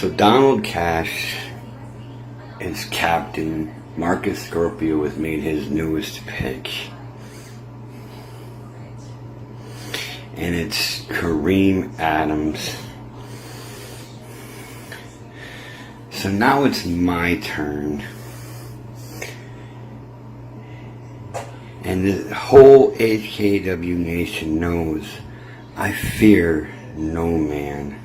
So Donald Cash is captain. Marcus Scorpio has made his newest pick. And it's Kareem Adams. So now it's my turn. And the whole HKW nation knows I fear no man.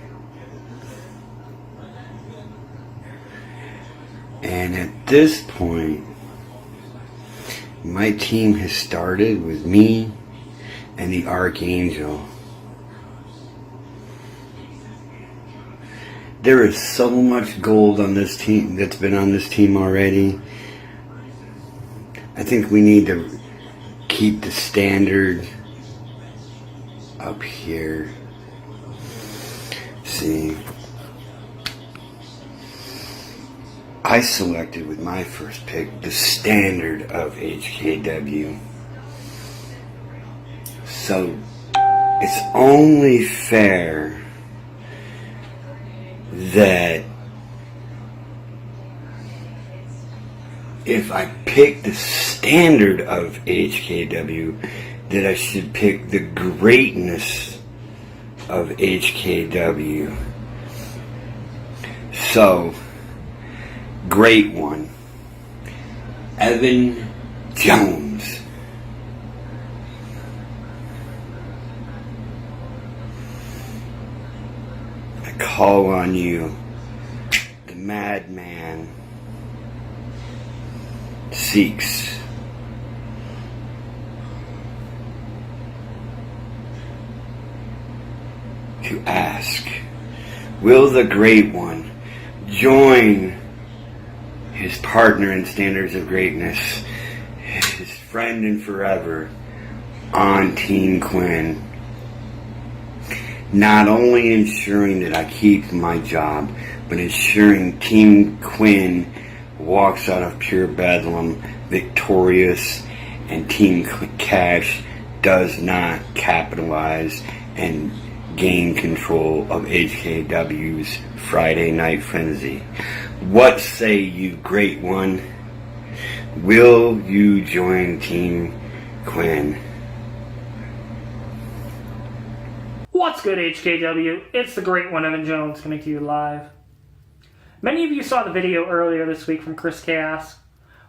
And at this point, my team has started with me and the Archangel. There is so much gold on this team that's been on this team already. I think we need to keep the standard up here. See, I selected with my first pick the standard of HKW. So it's only fair that if I pick the standard of HKW, that I should pick the greatness of HKW. So, great one, Evan Jones. I call on you, the madman seeks to ask, will the Great One join his partner in standards of greatness, his friend and forever, on Team Quinn? Not only ensuring that I keep my job, but ensuring Team Quinn walks out of pure bedlam victorious, and Team Cash does not capitalize and gain control of HKW's Friday Night Frenzy. What say you, Great One? Will you join Team Quinn? What's good, HKW? It's the Great One, Evan Jones, coming to you live. Many of you saw the video earlier this week from Chris Chaos,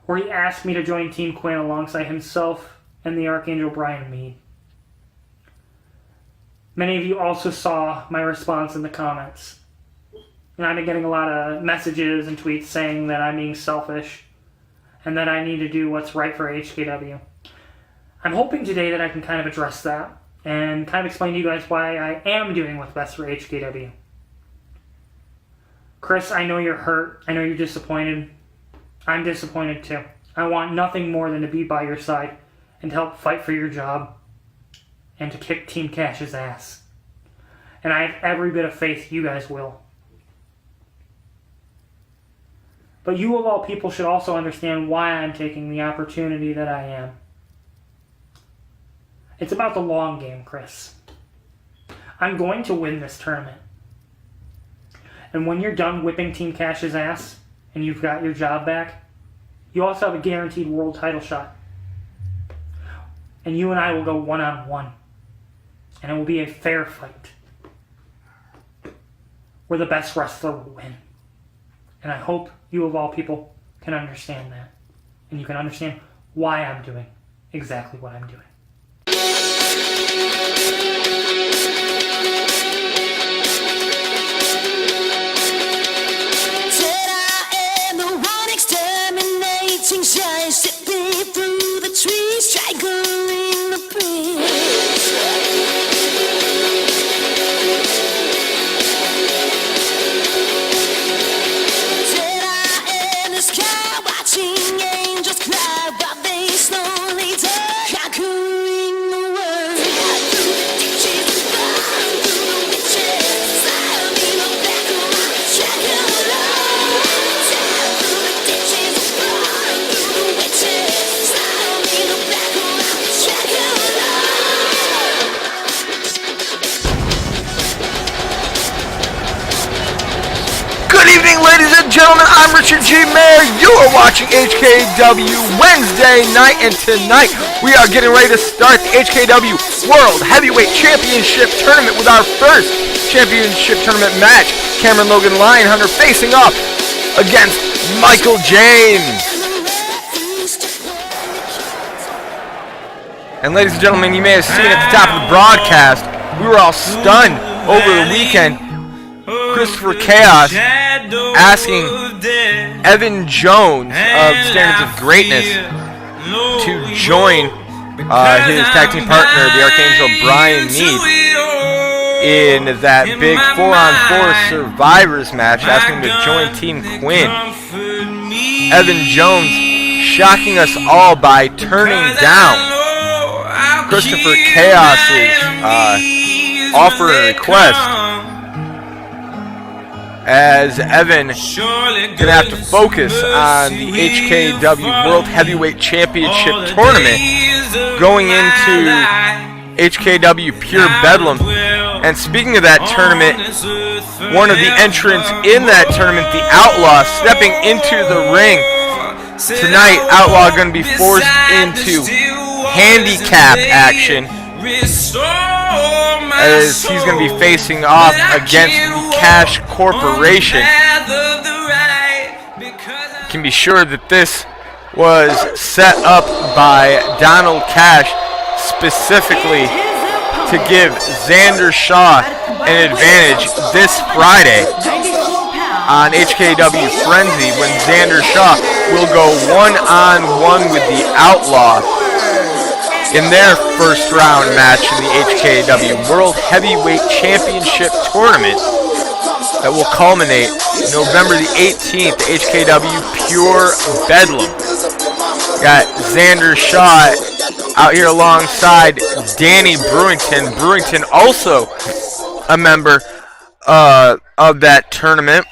where he asked me to join Team Quinn alongside himself and the Archangel Brian Mead. Many of you also saw my response in the comments. And I've been getting a lot of messages and tweets saying that I'm being selfish and that I need to do what's right for HKW. I'm hoping today that I can kind of address that and kind of explain to you guys why I am doing what's best for HKW. Chris, I know you're hurt. I know you're disappointed. I'm disappointed too. I want nothing more than to be by your side and to help fight for your job and to kick Team Cash's ass. And I have every bit of faith you guys will. But you of all people should also understand why I'm taking the opportunity that I am. It's about the long game, Chris. I'm going to win this tournament. And when you're done whipping Team Cash's ass and you've got your job back, you also have a guaranteed world title shot. And you and I will go one-on-one. And it will be a fair fight where the best wrestler will win. And I hope you of all people can understand that. And you can understand why I'm doing exactly what I'm doing. Shine, stepping through the trees, straggling the breeze. Dead eye in the sky, watching angels cry while they slowly die. How could evening, ladies and gentlemen. I'm Richard G. Mayer. You are watching HKW Wednesday night, and tonight we are getting ready to start the HKW World Heavyweight Championship Tournament with our first championship tournament match. Cameron Logan Lyon Hunter facing off against Michael James. And ladies and gentlemen, you may have seen at the top of the broadcast, we were all stunned over the weekend. Christopher Chaos asking Evan Jones of Standards of Greatness to join his tag team partner, the Archangel Brian Meade, in that big 4-on-4 Survivors match, asking him to join Team Quinn. Evan Jones shocking us all by turning down Christopher Chaos's offer and request, as Evan gonna have to focus on the HKW World Heavyweight Championship Tournament going into HKW Pure Bedlam. And speaking of that tournament, one of the entrants in that tournament, the Outlaw, stepping into the ring tonight. Outlaw gonna be forced into handicap action, as he's going to be facing off against the Cash Corporation. Can be sure that this was set up by Donald Cash specifically to give Xander Shaw an advantage this Friday on HKW Frenzy, when Xander Shaw will go one-on-one with the Outlaw in their first round match in the HKW World Heavyweight Championship Tournament that will culminate November the 18th, HKW Pure Bedlam. Got Xander Shaw out here alongside Danny Brewington. Brewington also a member of that tournament,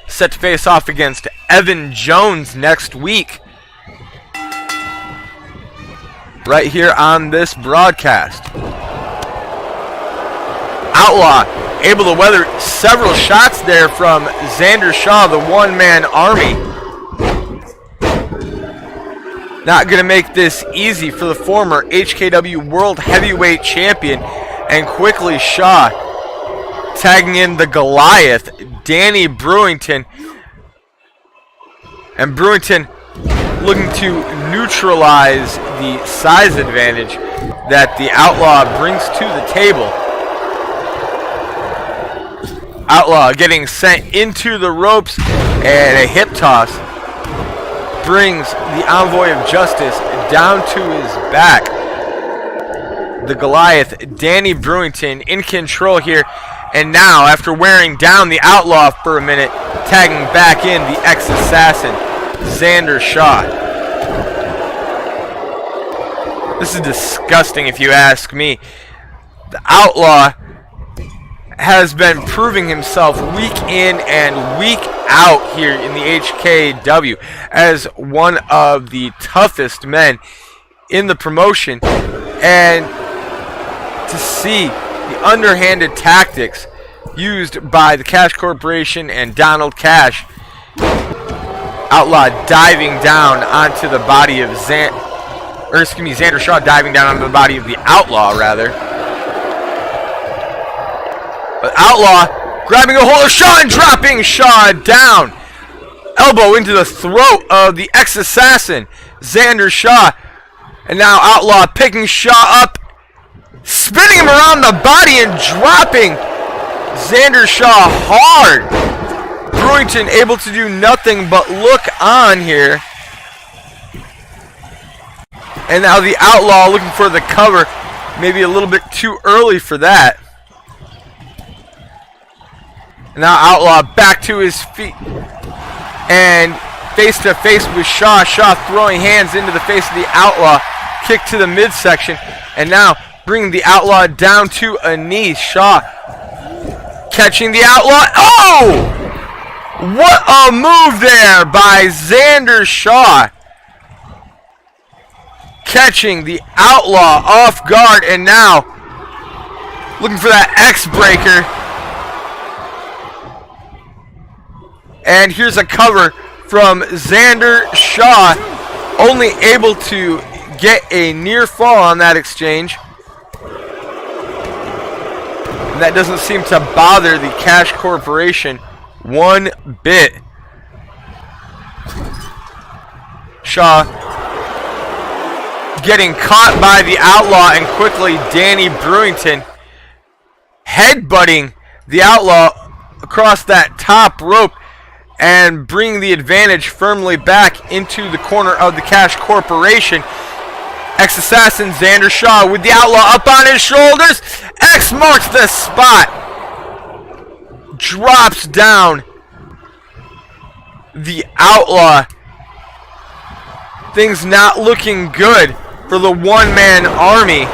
set to face off against Evan Jones next week, right here on this broadcast. Outlaw able to weather several shots there from Xander Shaw, the one-man army. Not going to make this easy for the former HKW World Heavyweight Champion, and quickly Shaw tagging in the Goliath, Danny Brewington. And Brewington looking to neutralize the size advantage that the Outlaw brings to the table. Outlaw getting sent into the ropes, and a hip toss brings the Envoy of Justice down to his back. The Goliath, Danny Brewington, in control here, and now, after wearing down the Outlaw for a minute, tagging back in the ex-assassin, Xander Shaw. This is disgusting if you ask me. The Outlaw has been proving himself week in and week out here in the HKW as one of the toughest men in the promotion, and to see the underhanded tactics used by the Cash Corporation and Donald Cash. Outlaw diving down onto the body of Xander Shaw diving down onto the body of the Outlaw, rather. But Outlaw grabbing a hold of Shaw and dropping Shaw down. Elbow into the throat of the ex-assassin, Xander Shaw. And now Outlaw picking Shaw up, spinning him around the body and dropping Xander Shaw hard. Brewington able to do nothing but look on here. And now the Outlaw looking for the cover. Maybe a little bit too early for that. And now Outlaw back to his feet. And face to face with Shaw. Shaw throwing hands into the face of the Outlaw. Kick to the midsection. And now bringing the Outlaw down to a knee. Shaw catching the Outlaw. Oh! What a move there by Xander Shaw. Catching the Outlaw off guard, and now looking for that X-Breaker. And here's a cover from Xander Shaw. Only able to get a near fall on that exchange. And that doesn't seem to bother the Cash Corporation one bit. Shaw getting caught by the Outlaw, and quickly Danny Brewington headbutting the Outlaw across that top rope and bringing the advantage firmly back into the corner of the Cash Corporation. Ex-Assassin Xander Shaw with the Outlaw up on his shoulders. X marks the spot. Drops down the Outlaw. Things not looking good for the one-man army,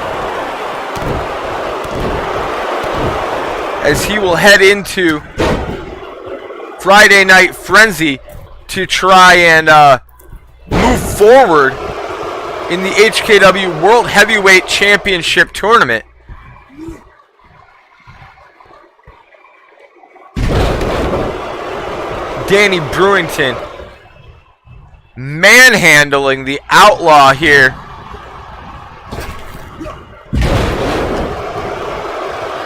as he will head into Friday Night Frenzy to try and move forward in the HKW World Heavyweight Championship Tournament. Danny Brewington manhandling the Outlaw here.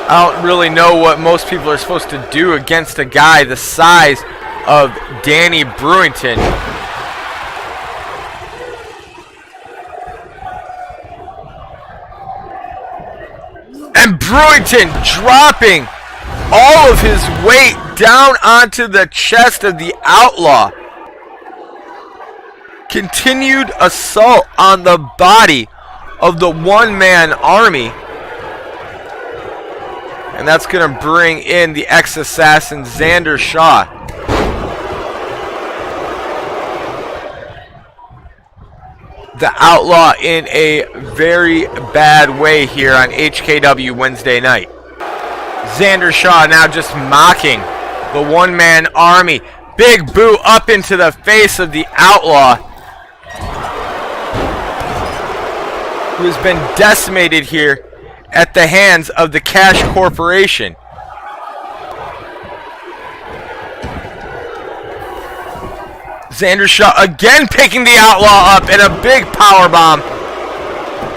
I don't really know what most people are supposed to do against a guy the size of Danny Brewington. And Brewington dropping all of his weight down onto the chest of the Outlaw. Continued assault on the body of the one-man army. And that's going to bring in the ex-assassin Xander Shaw. The Outlaw in a very bad way here on HKW Wednesday night. Xander Shaw now just mocking the one-man army. Big boot up into the face of the Outlaw, who has been decimated here at the hands of the Cash Corporation. Xander Shaw again picking the Outlaw up in a big powerbomb,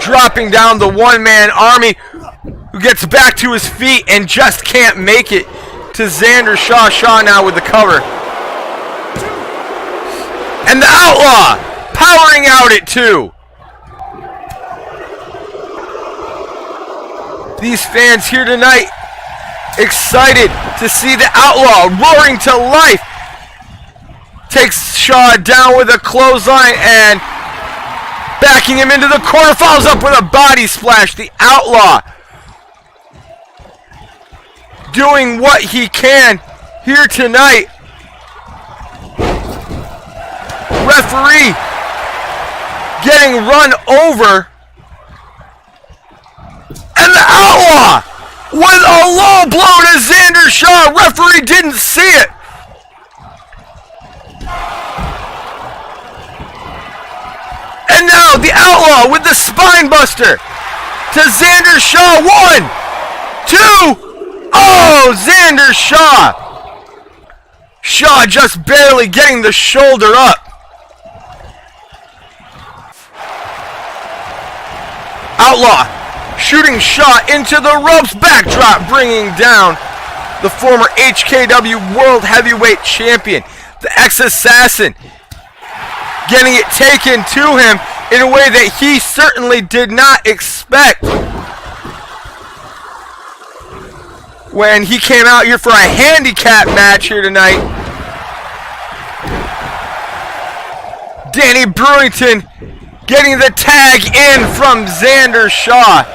dropping down the one-man army, who gets back to his feet and just can't make it to Xander Shaw. Shaw now with the cover. And the Outlaw powering out at 2. These fans here tonight excited to see the Outlaw roaring to life. Takes Shaw down with a clothesline and backing him into the corner. Follows up with a body splash. The Outlaw doing what he can here tonight. Referee getting run over. And the Outlaw with a low blow to Xander Shaw. Referee didn't see it. And now the Outlaw with the spine buster to Xander Shaw. 1, 2. Oh, Xander Shaw. Shaw just barely getting the shoulder up. Outlaw shooting Shaw into the ropes. Backdrop bringing down the former HKW World Heavyweight Champion. The ex-assassin getting it taken to him in a way that he certainly did not expect when he came out here for a handicap match here tonight. Danny Brewington getting the tag in from Xander Shaw.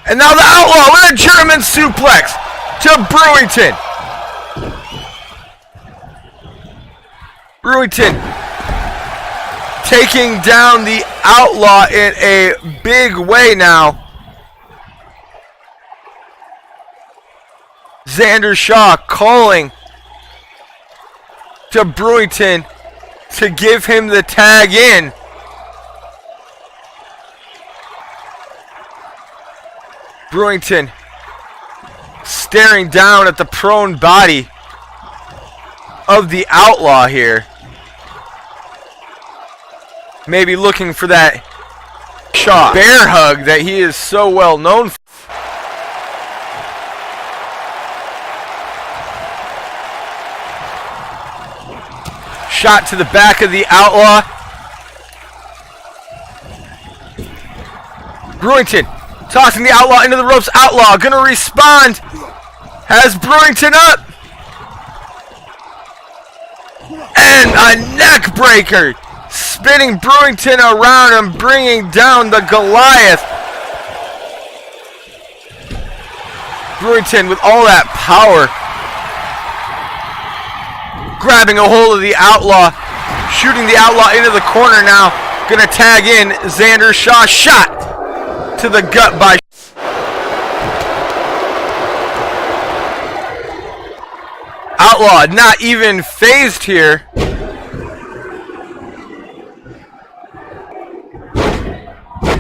And now the Outlaw with a German suplex to Brewington. Brewington taking down the Outlaw in a big way now. Xander Shaw calling to Brewington to give him the tag in. Brewington staring down at the prone body of the Outlaw here. Maybe looking for that Shaw bear hug that he is so well known for. Shot to the back of the Outlaw. Brewington tossing the Outlaw into the ropes. Outlaw gonna respond. Has Brewington up. And a neck breaker. Spinning Brewington around and bringing down the Goliath. Brewington with all that power. Grabbing a hold of the Outlaw. Shooting the Outlaw into the corner now. Gonna tag in Xander Shaw. Shot to the gut by Outlaw. Not even phased here.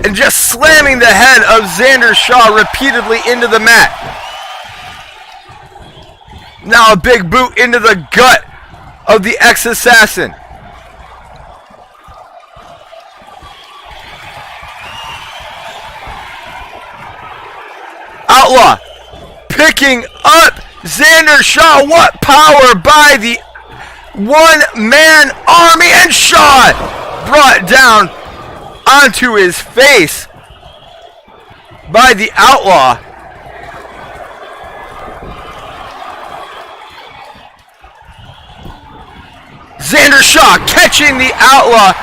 And just slamming the head of Xander Shaw repeatedly into the mat. Now a big boot into the gut of the ex-assassin. Outlaw picking up Xander Shaw. What power by the one-man army, and Shaw brought down onto his face by the Outlaw. Xander Shaw catching the Outlaw.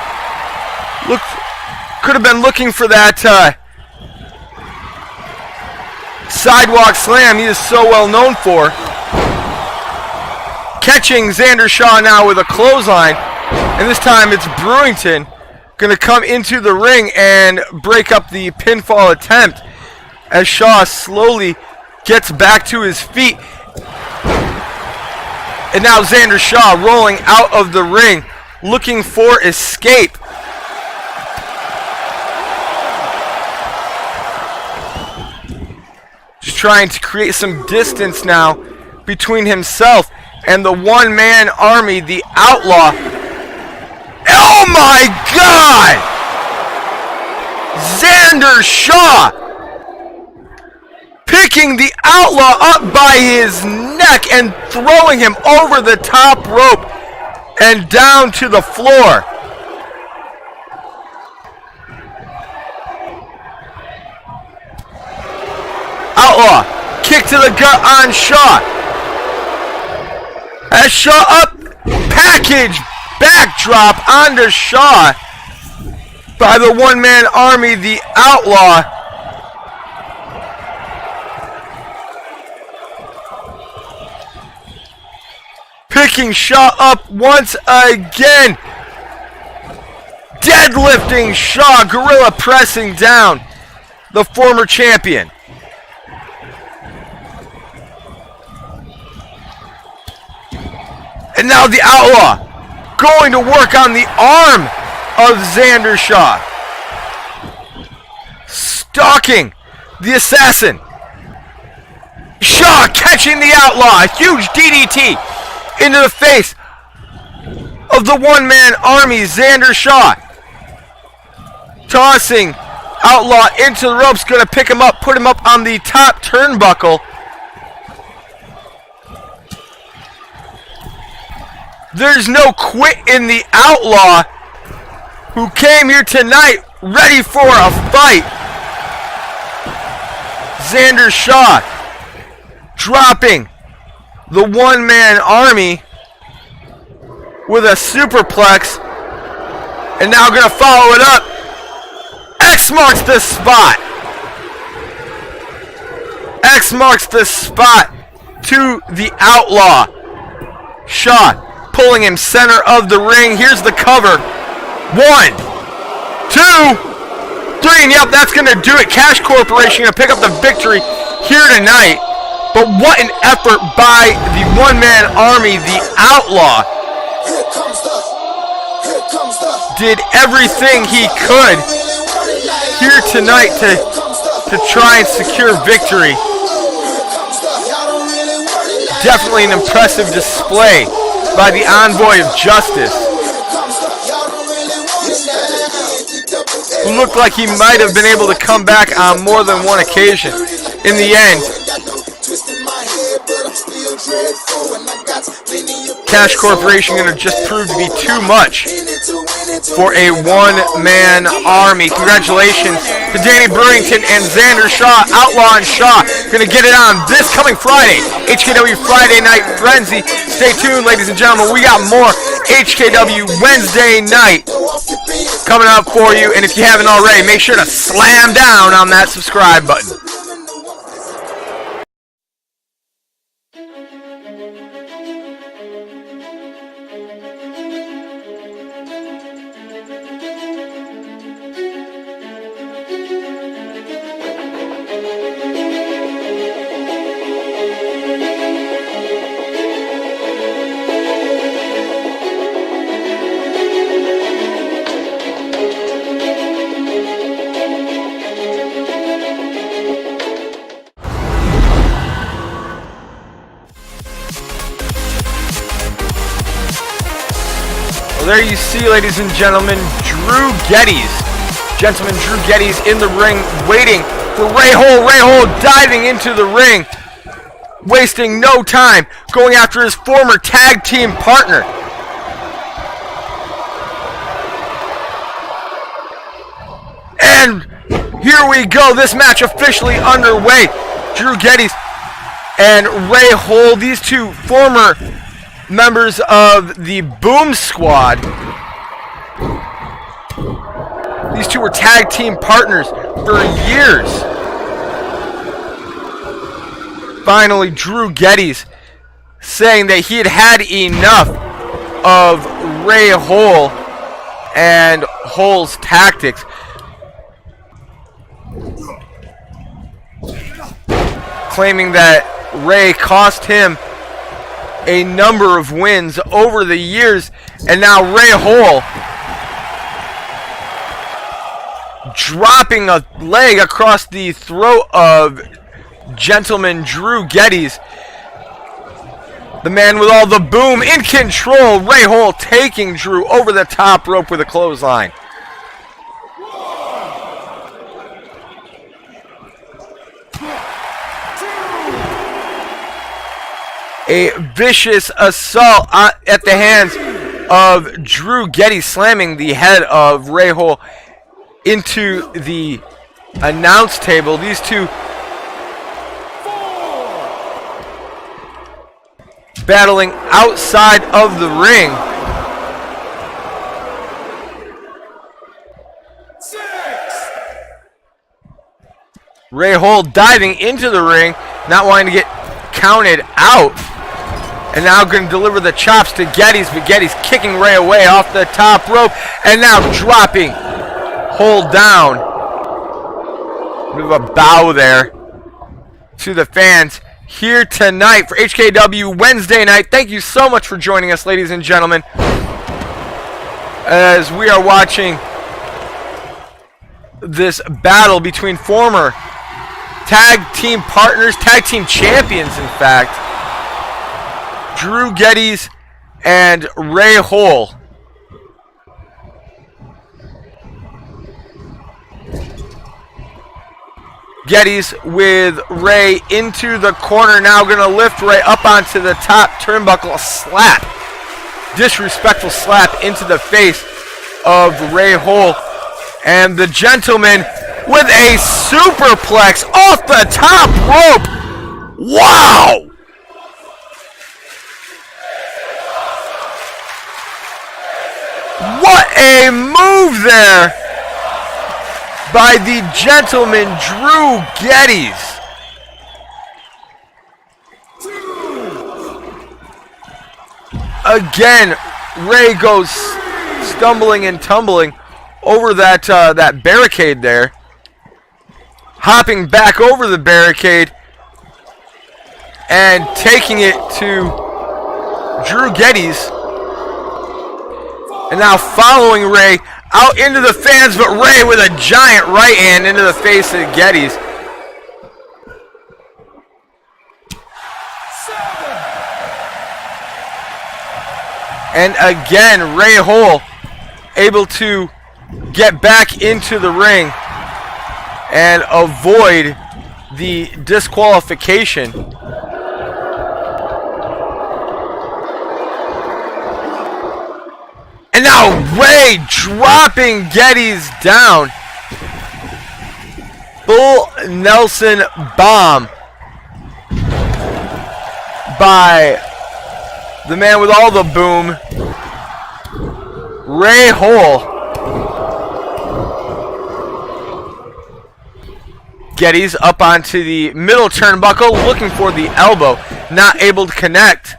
Could have been looking for that sidewalk slam he is so well known for. Catching Xander Shaw now with a clothesline, and this time it's Brewington going to come into the ring and break up the pinfall attempt as Shaw slowly gets back to his feet. And now Xander Shaw rolling out of the ring, looking for escape. Just trying to create some distance now between himself and the one-man army, the Outlaw. Oh my God! Xander Shaw picking the Outlaw up by his neck and throwing him over the top rope and down to the floor. Outlaw kick to the gut on Shaw. As Shaw up, package backdrop onto Shaw by the one-man army, the Outlaw. Picking Shaw up once again. Deadlifting Shaw, gorilla pressing down the former champion. And now the Outlaw going to work on the arm of Xander Shaw. Stalking the assassin. Shaw catching the Outlaw. A huge DDT into the face of the one-man army, Xander Shaw. Tossing Outlaw into the ropes. Going to pick him up, put him up on the top turnbuckle. There's no quit in the Outlaw, who came here tonight ready for a fight. Xander Shaw dropping the one-man army with a superplex, and now going to follow it up. X marks the spot. X marks the spot to the Outlaw. Shaw pulling him center of the ring. Here's the cover. 1, 2, 3, and yep, that's going to do it. Cash Corporation going to pick up the victory here tonight. But what an effort by the one-man army, the Outlaw. Did everything he could here tonight to try and secure victory. Definitely an impressive display by the Envoy of Justice, who looked like he might have been able to come back on more than one occasion. In the end, Cash Corporation going to just prove to be too much for a one-man army. Congratulations to Danny Burrington and Xander Shaw. Outlaw and Shaw going to get it on this coming Friday. HKW Friday Night Frenzy. Stay tuned, ladies and gentlemen. We got more HKW Wednesday night coming up for you. And if you haven't already, make sure to slam down on that subscribe button. There you see, ladies and gentlemen, Drew Geddes. Gentleman Drew Geddes in the ring, waiting for Ray Hole. Ray Hole diving into the ring, wasting no time, going after his former tag team partner. And here we go, this match officially underway. Drew Geddes and Ray Hole, these two former members of the Boom Squad. These two were tag team partners for years. Finally, Drew Geddes saying that he had had enough of Ray Hole and Hole's tactics. Claiming that Ray cost him a number of wins over the years, and now Ray Hole dropping a leg across the throat of gentleman Drew Geddes. The man with all the boom in control. Ray Hole taking Drew over the top rope with a clothesline. A vicious assault at the hands of Drew Geddes, slamming the head of Ray Hole into the announce table. These two battling outside of the ring. Ray Hole diving into the ring, not wanting to get counted out. And now going to deliver the chops to Geddes, but Geddes kicking Ray away off the top rope. And now dropping Hole down. Bit of a bow there to the fans here tonight for HKW Wednesday night. Thank you so much for joining us, ladies and gentlemen, as we are watching this battle between former tag team partners, tag team champions, in fact, Drew Geddes and Ray Hole. Geddes with Ray into the corner, now going to lift Ray up onto the top turnbuckle. A slap, disrespectful slap into the face of Ray Hole. And the gentleman with a superplex off the top rope. Wow! What a move there by the gentleman Drew Geddes. Again, Ray goes stumbling and tumbling over that that barricade there, hopping back over the barricade and taking it to Drew Geddes. And now following Ray out into the fans, but Ray with a giant right hand into the face of Geddes. And again, Ray Hole able to get back into the ring and avoid the disqualification. And now Ray dropping Geddes down. Bull Nelson bomb by the man with all the boom, Ray Hole. Geddes up onto the middle turnbuckle, looking for the elbow, not able to connect.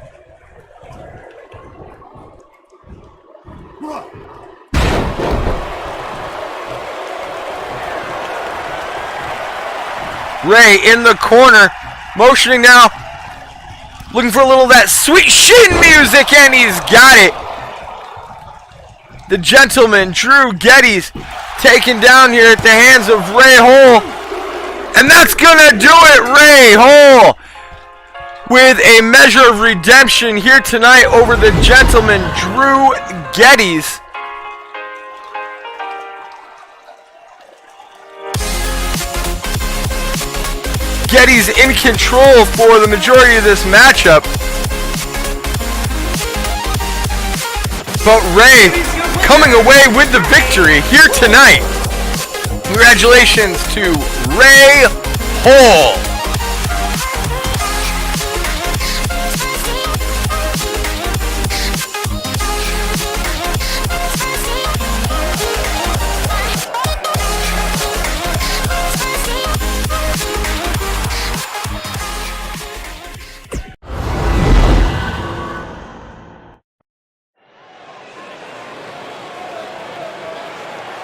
Ray in the corner, motioning now, looking for a little of that sweet shin music, and he's got it. The gentleman, Drew Geddes, taken down here at the hands of Ray Hole. And that's gonna do it, Ray Hole, with a measure of redemption here tonight over the gentleman, Drew Geddes. Geddes in control for the majority of this matchup. But Ray coming away with the victory here tonight. Congratulations to Ray Hole.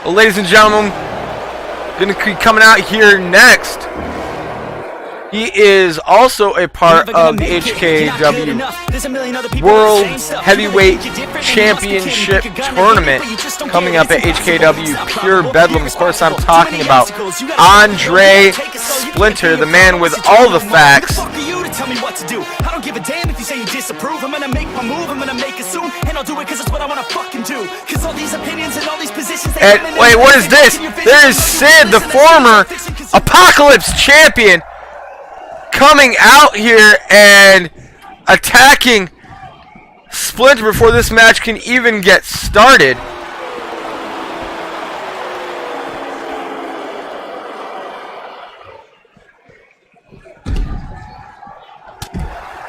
Well, ladies and gentlemen, going to be coming out here next. He is also a part of the HKW World Heavyweight Championship Tournament coming up at HKW Pure Bedlam. Of course, I'm talking about Andre Splinter, the man with all the facts. Tell me what to do. I don't give a damn if you say you disapprove. I'm gonna make my move, I'm gonna make it soon, and I'll do it cause it's what I wanna fucking do. Cause all these opinions and all these positions. And wait, what is this? There's Sid, the former Apocalypse champion, coming out here and attacking Splinter before this match can even get started.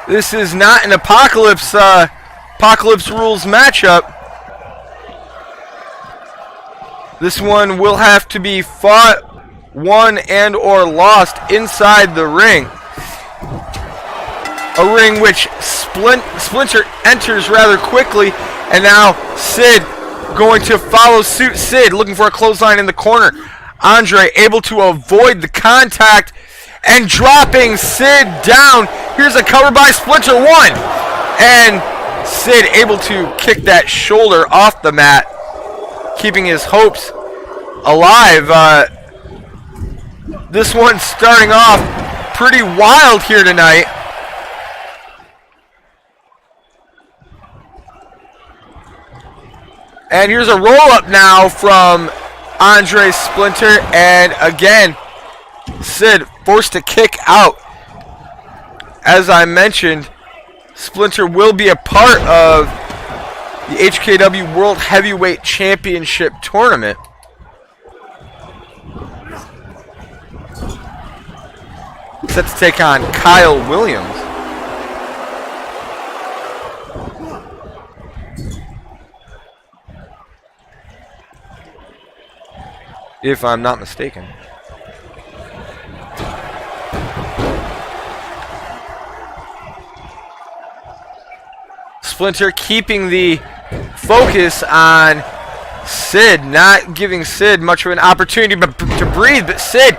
This is not an Apocalypse Rules matchup. This one will have to be fought, won, and or lost inside the ring. A ring which Splinter enters rather quickly, and now Sid going to follow suit. Sid looking for a clothesline in the corner. Andre able to avoid the contact and dropping Sid down. Here's a cover by Splinter, one. And Sid able to kick that shoulder off the mat, keeping his hopes alive. This one's starting off pretty wild here tonight. And here's a roll-up now from Andre Splinter, and again, Sid forced to kick out. As I mentioned, Splinter will be a part of the HKW World Heavyweight Championship Tournament. Set to take on Kyle Williams. If I'm not mistaken. Splinter keeping the focus on Sid, not giving Sid much of an opportunity to breathe, but Sid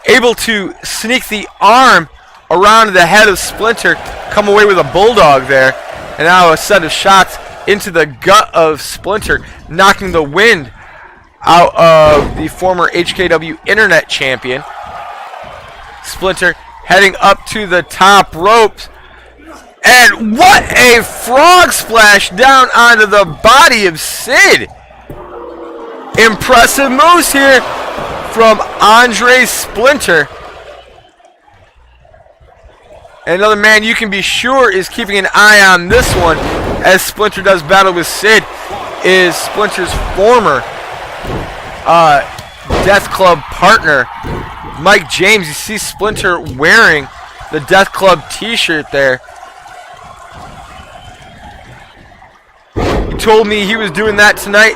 able to sneak the arm around the head of Splinter, come away with a bulldog there, and now a set of shots into the gut of Splinter, knocking the wind out of the former HKW Internet Champion. Splinter heading up to the top ropes, And what a frog splash down onto the body of Sid. Impressive moves here from Andre Splinter. Another man you can be sure is keeping an eye on this one as Splinter does battle with Sid is Splinter's former Death Club partner, Mike James. You see Splinter wearing the Death Club t-shirt there. He told me he was doing that tonight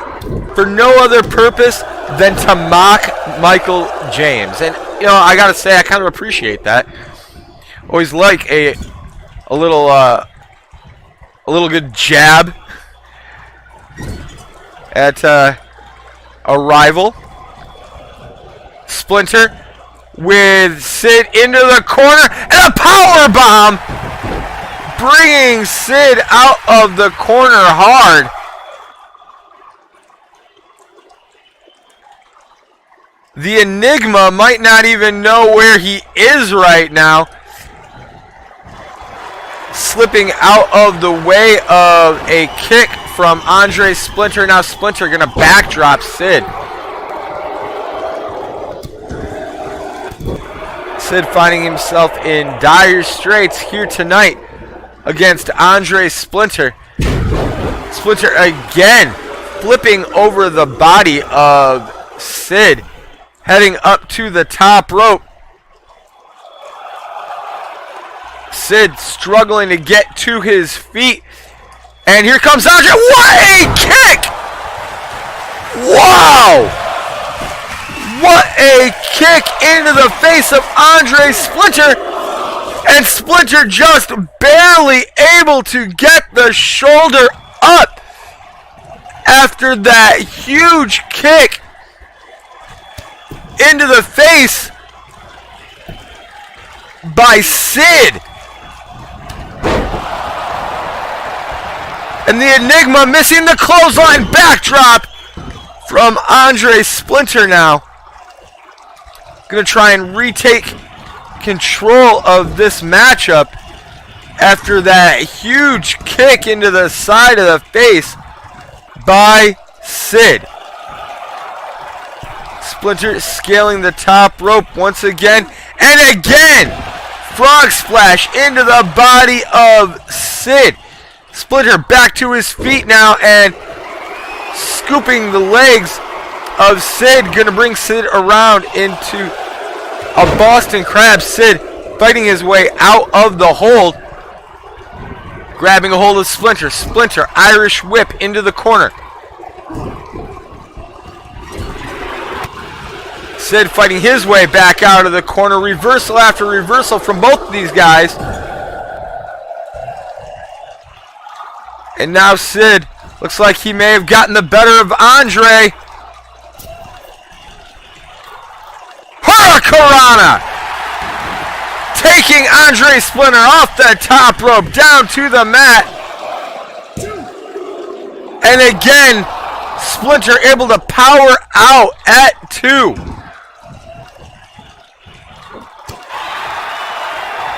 for no other purpose than to mock Michael James. And, you know, I gotta say, I kind of appreciate that. Always like a little good jab at a rival. Splinter with Sid into the corner and a power bomb, bringing Sid out of the corner hard. The Enigma might not even know where he is right now. Slipping out of the way of a kick from Andre Splinter. Now Splinter gonna backdrop Sid. Sid finding himself in dire straits here tonight against Andre Splinter. Splinter again flipping over the body of Sid, heading up to the top rope. Sid struggling to get to his feet. And here comes Andre. What a kick! Wow! What a kick into the face of Andre Splinter. And Splinter just barely able to get the shoulder up after that huge kick into the face by Sid. And the Enigma missing the clothesline backdrop from Andre Splinter now. Gonna try and retake control of this matchup after that huge kick into the side of the face by Sid. Splinter scaling the top rope once again and again. Frog splash into the body of Sid. Splinter back to his feet now and scooping the legs of Sid. Gonna bring Sid around into a Boston Crab. Sid fighting his way out of the hold. Grabbing a hold of Splinter. Splinter, Irish whip into the corner. Sid fighting his way back out of the corner. Reversal after reversal from both of these guys. And now Sid looks like he may have gotten the better of Andre. Hurricanrana! Taking Andre Splinter off the top rope down to the mat. And again, Splinter able to power out at 2.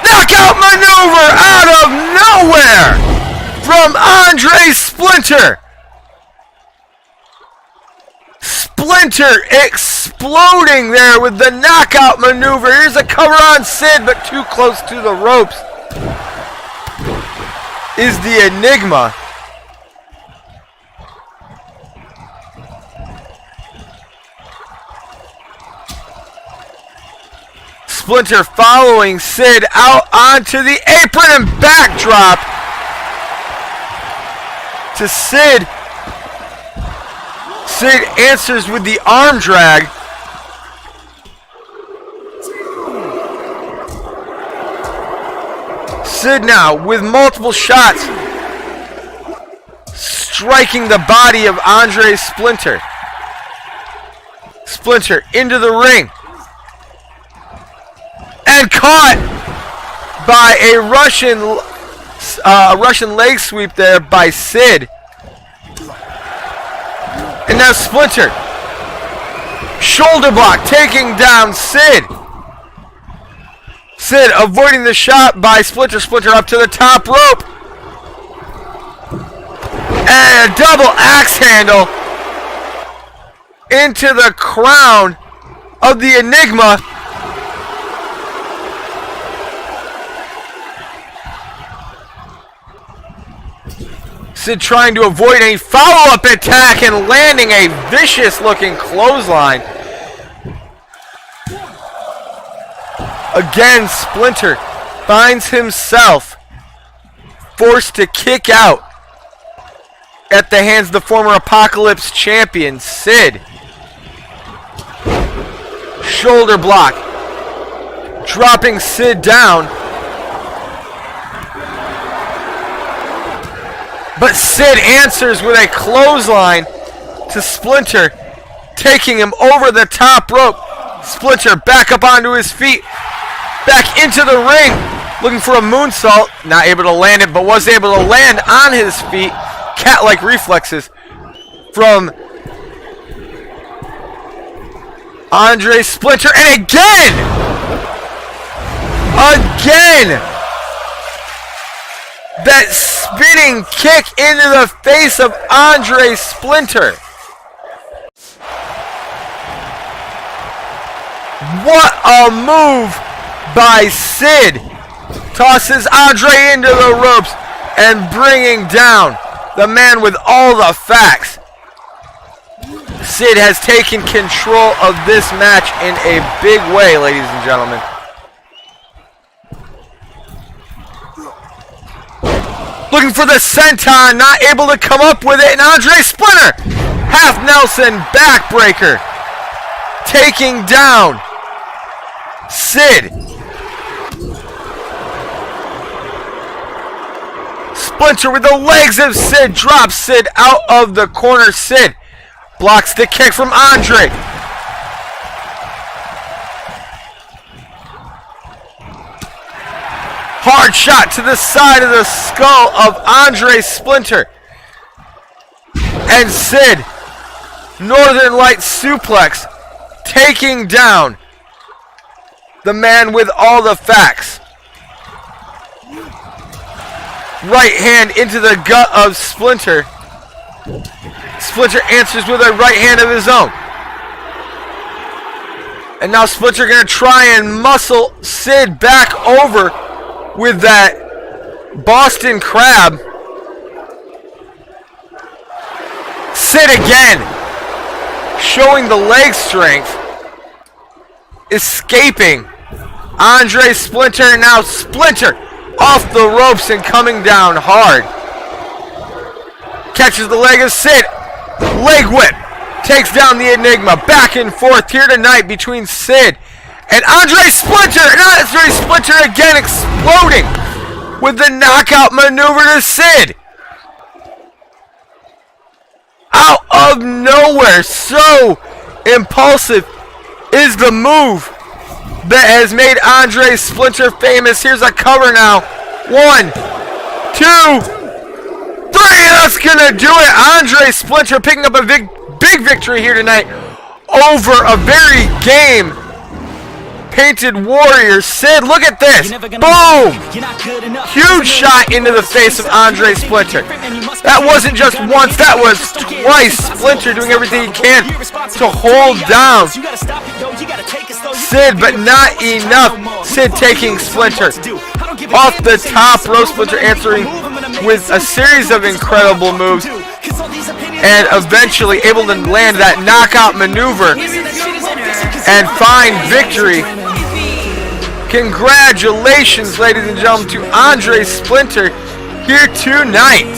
Knockout maneuver out of nowhere from Andre Splinter. Splinter exploding there with the knockout maneuver. Here's a cover on Sid, but too close to the ropes is the Enigma. Splinter following Sid out onto the apron and backdrop to Sid. Sid answers with the arm drag. Sid now with multiple shots, striking the body of Andre Splinter. Splinter into the ring. And caught by a Russian leg sweep there by Sid. And now Splinter, shoulder block, taking down Sid. Sid avoiding the shot by Splinter. Splinter up to the top rope. And a double axe handle into the crown of the Enigma. Sid trying to avoid a follow-up attack and landing a vicious-looking clothesline. Again, Splinter finds himself forced to kick out at the hands of the former Apocalypse champion, Sid. Shoulder block. Dropping Sid down. But Sid answers with a clothesline to Splinter, taking him over the top rope. Splinter back up onto his feet. Back into the ring. Looking for a moonsault. Not able to land it, but was able to land on his feet. Cat-like reflexes from Andre Splinter. And again! That spinning kick into the face of Andre Splinter. What a move by Sid. Tosses Andre into the ropes and bringing down the man with all the facts. Sid has taken control of this match in a big way, ladies and gentlemen. Looking for the senton, not able to come up with it, and Andre Splinter, half Nelson backbreaker, taking down Sid. Splinter with the legs of Sid drops Sid out of the corner. Sid blocks the kick from Andre. Hard shot to the side of the skull of Andre Splinter. And Sid, Northern Light suplex, taking down the man with all the facts. Right hand into the gut of Splinter. Splinter answers with a right hand of his own. And now Splinter going to try and muscle Sid back over with that Boston Crab. Sid again, showing the leg strength, escaping Andre Splinter. Now Splinter off the ropes and coming down hard. Catches the leg of Sid. Leg whip. Takes down the Enigma. Back and forth here tonight between Sid and Andre Splinter. And Andre Splinter again exploding with the knockout maneuver to Sid. Out of nowhere. So impulsive is the move that has made Andre Splinter famous. Here's a cover now. 1, 2, 3. That's gonna do it. Andre Splinter picking up a big victory here tonight over a very game painted warrior. Sid, look at this. Boom! Huge shot into the face of Andre Splinter. That wasn't just once, that was twice. Splinter doing everything he can to hold down Sid, but not enough. Sid taking Splinter off the top rope. Splinter answering with a series of incredible moves and eventually able to land that knockout maneuver and find victory. Congratulations, ladies and gentlemen, to Andre Splinter here tonight.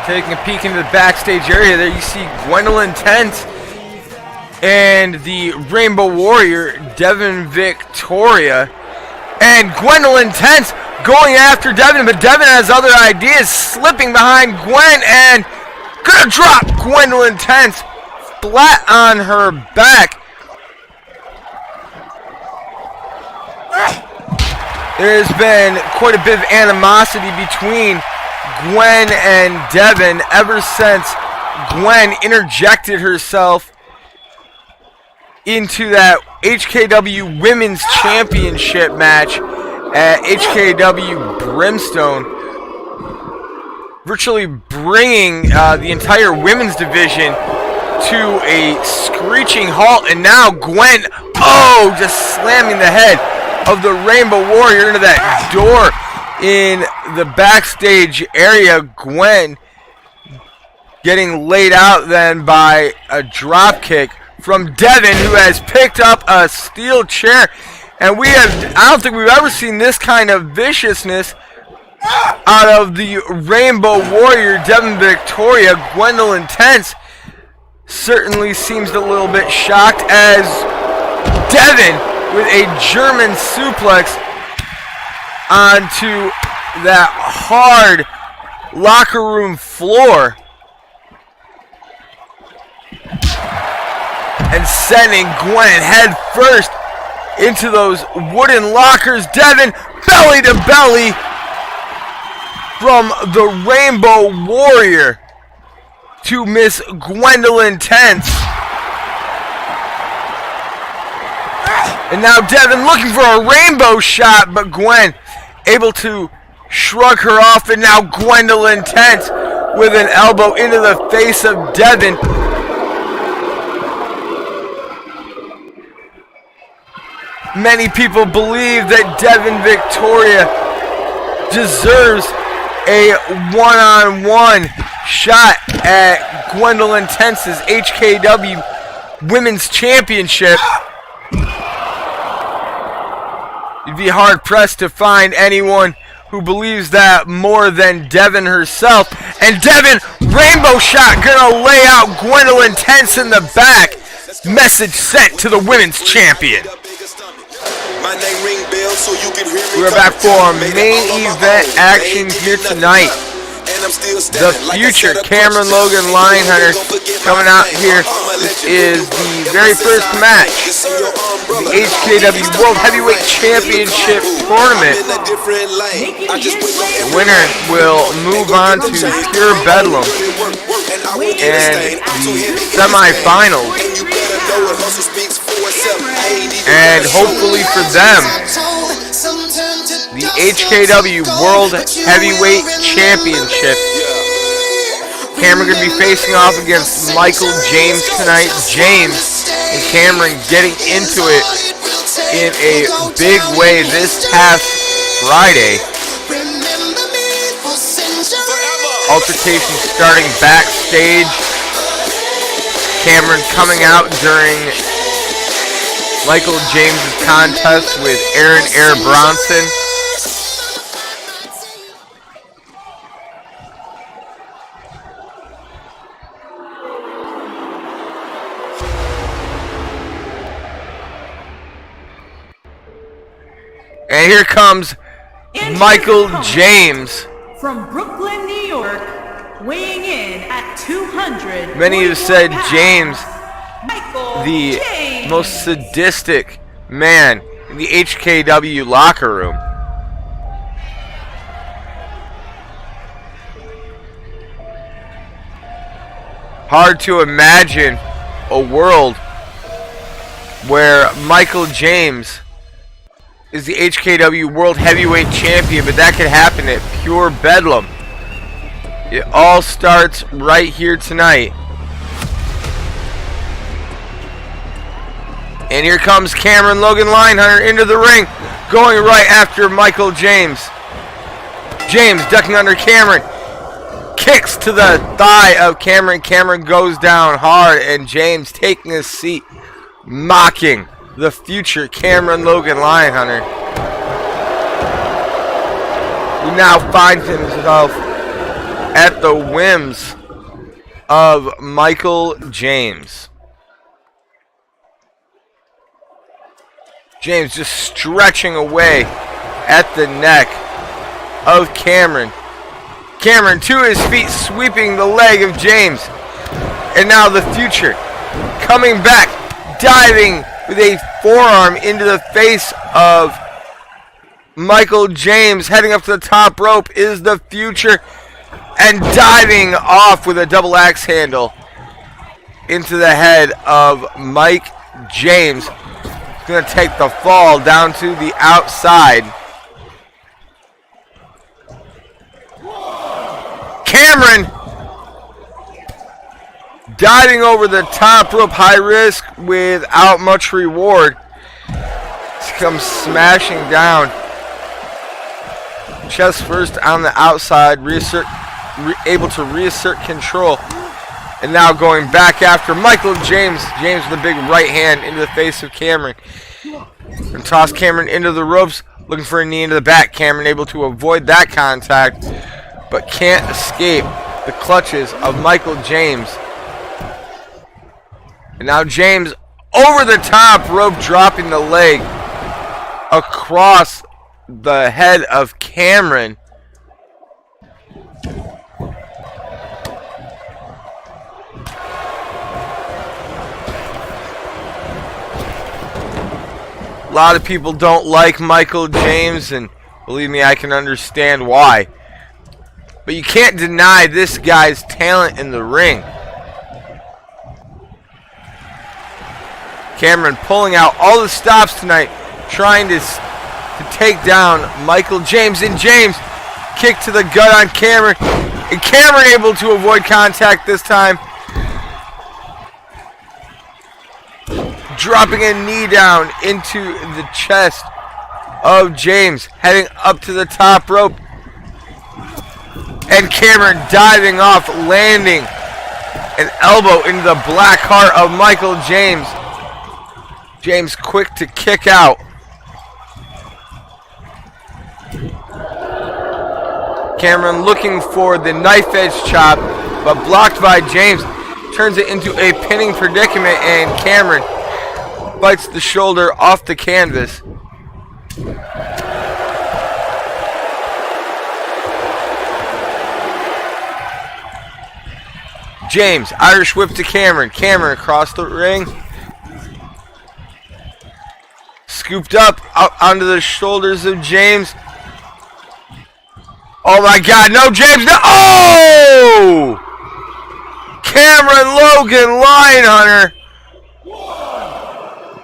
Taking a peek into the backstage area there, you see Gwendolyn Tent and the Rainbow Warrior, Devin Victoria. And Gwendolyn Tent going after Devin, but Devin has other ideas, slipping behind Gwen and gonna drop Gwendolyn Tent flat on her back. There's been quite a bit of animosity between Gwen and Devin ever since Gwen interjected herself into that HKW Women's Championship match at HKW Brimstone, virtually bringing the entire women's division to a screeching halt. And now Gwen, just slamming the head of the Rainbow Warrior into that door in the backstage area. Gwen getting laid out then by a drop kick from Devin, who has picked up a steel chair. And I don't think we've ever seen this kind of viciousness out of the Rainbow Warrior, Devin Victoria. Gwendolyn Tense certainly seems a little bit shocked as Devin with a German suplex onto that hard locker room floor and sending Gwen head first into those wooden lockers. Devin belly to belly from the Rainbow Warrior to Miss Gwendolyn Tense. And now Devin looking for a rainbow shot, but Gwen able to shrug her off. And now Gwendolyn Tense with an elbow into the face of Devin. Many people believe that Devin Victoria deserves a one-on-one shot at Gwendolyn Tense's HKW Women's Championship. You'd be hard-pressed to find anyone who believes that more than Devin herself. And Devin, rainbow shot, gonna lay out Gwendolyn Tense in the back. Message sent to the women's champion. We're back for our main event action here tonight. The future Cameron Logan Lyon Hunter coming out here. This is the very first match, the HKW World Heavyweight Championship Tournament. The winner will move on to Pure Bedlam and the semifinals. And hopefully for them, the HKW World Heavyweight Championship. Cameron going to be facing off against Michael James tonight. James and Cameron getting into it in a big way this past Friday. Altercation starting backstage. Cameron coming out during Michael James' contest with Aaron Air Bronson. And here comes Michael James. From Brooklyn, New York, weighing in at 200. Many have said James, Michael the James. most sadistic man in the HKW locker room. Hard to imagine a world where Michael James is the HKW World Heavyweight Champion, but that could happen at Pure Bedlam. It all starts right here tonight. And here comes Cameron Logan Lyon Hunter into the ring, going right after Michael James. James ducking under Cameron. Kicks to the thigh of Cameron. Cameron goes down hard, and James taking his seat, mocking the future Cameron Logan Lyon Hunter, who now finds himself at the whims of Michael James. James just stretching away at the neck of Cameron. Cameron to his feet, sweeping the leg of James. And now the future coming back, diving with a forearm into the face of Michael James. Heading up to the top rope is the future. and diving off with a double axe handle into the head of Mike James. He's going to take the fall down to the outside. Cameron diving over the top rope, high risk without much reward. He comes smashing down. Chest first on the outside, able to reassert control. And now going back after Michael James. James with a big right hand into the face of Cameron. And toss Cameron into the ropes, looking for a knee into the back. Cameron able to avoid that contact, but can't escape the clutches of Michael James. And now James over the top rope, dropping the leg across the head of Cameron. A lot of people don't like Michael James, and believe me, I can understand why. But you can't deny this guy's talent in the ring. Cameron pulling out all the stops tonight, trying to take down Michael James. And James kick to the gut on Cameron. And Cameron able to avoid contact this time. Dropping a knee down into the chest of James, heading up to the top rope. And Cameron diving off, landing an elbow into the black heart of Michael James. James quick to kick out. Cameron looking for the knife edge chop, but blocked by James. Turns it into a pinning predicament, and Cameron bites the shoulder off the canvas. James, Irish whip to Cameron. Cameron across the ring. Scooped up out onto the shoulders of James. Oh my God, no James, no! Oh! Cameron Logan Lyon Hunter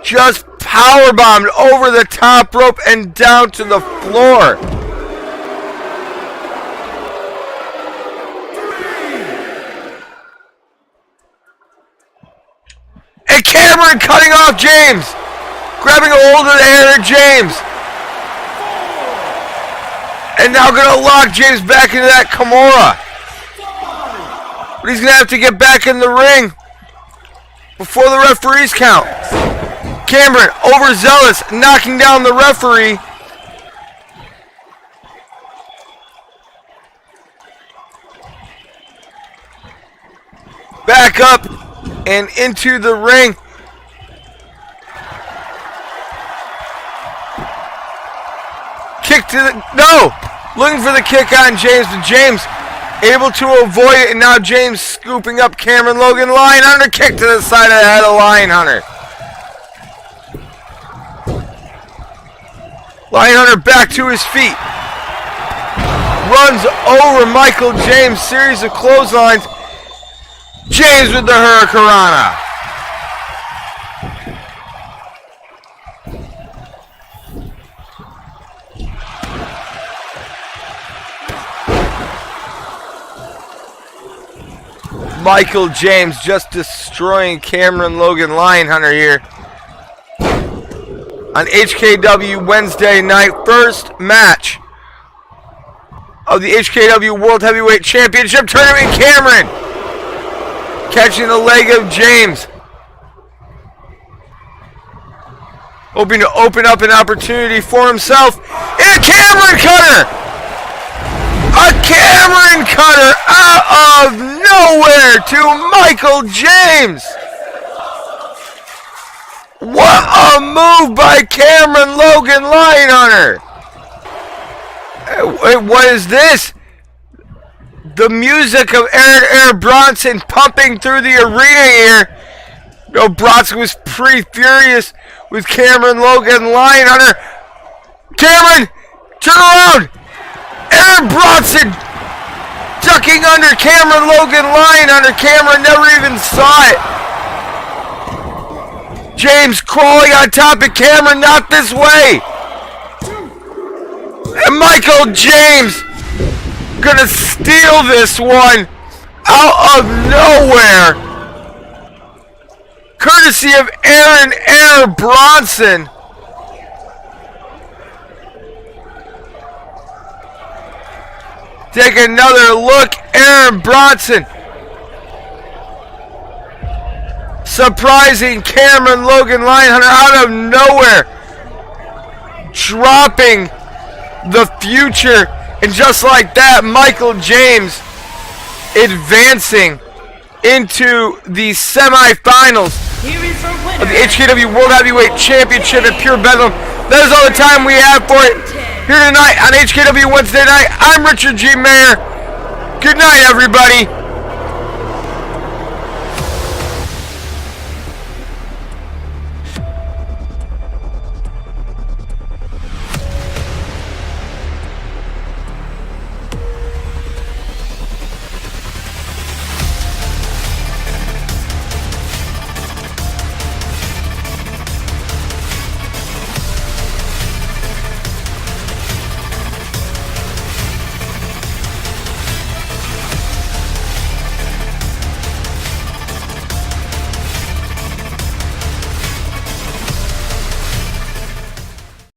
just powerbombed over the top rope and down to the floor. And Cameron cutting off James. Grabbing a hold of the head of James. And now going to lock James back into that Kimura. But he's going to have to get back in the ring before the referees count. Cameron, overzealous, knocking down the referee. Back up and into the ring. Kick to the, no! Looking for the kick on James, but James able to avoid it, and now James scooping up Cameron Logan Lyon Hunter. Kick to the side of the head of Lyon Hunter. Lyon Hunter back to his feet. Runs over Michael James, series of clotheslines. James with the Hurricanrana. Michael James just destroying Cameron Logan Lyon Hunter here on HKW Wednesday night. First match of the HKW World Heavyweight Championship Tournament. Cameron catching the leg of James, hoping to open up an opportunity for himself. And a Cameron cutter! A Cameron cutter out of nowhere to Michael James. What a move by Cameron Logan Lyon Hunter. Wait, what is this? The music of Aaron Bronson pumping through the arena here. No, Bronson was pretty furious with Cameron Logan Lyon Hunter. Cameron, turn around. Aaron Bronson Ducking under Cameron Logan Lyon Hunter. Cameron never even saw it. James crawling on top of Cameron, not this way. And Michael James gonna steal this one out of nowhere. Courtesy of Aaron Air Bronson. Take another look, Aaron Bronson. Surprising Cameron Logan Lyon Hunter out of nowhere. Dropping the future. And just like that, Michael James advancing into the semifinals Here is our winner. of the HKW World Heavyweight Championship at Pure Bedlam. That is all the time we have for it here tonight on HKW Wednesday night. I'm Richard G. Mayer. Good night, everybody.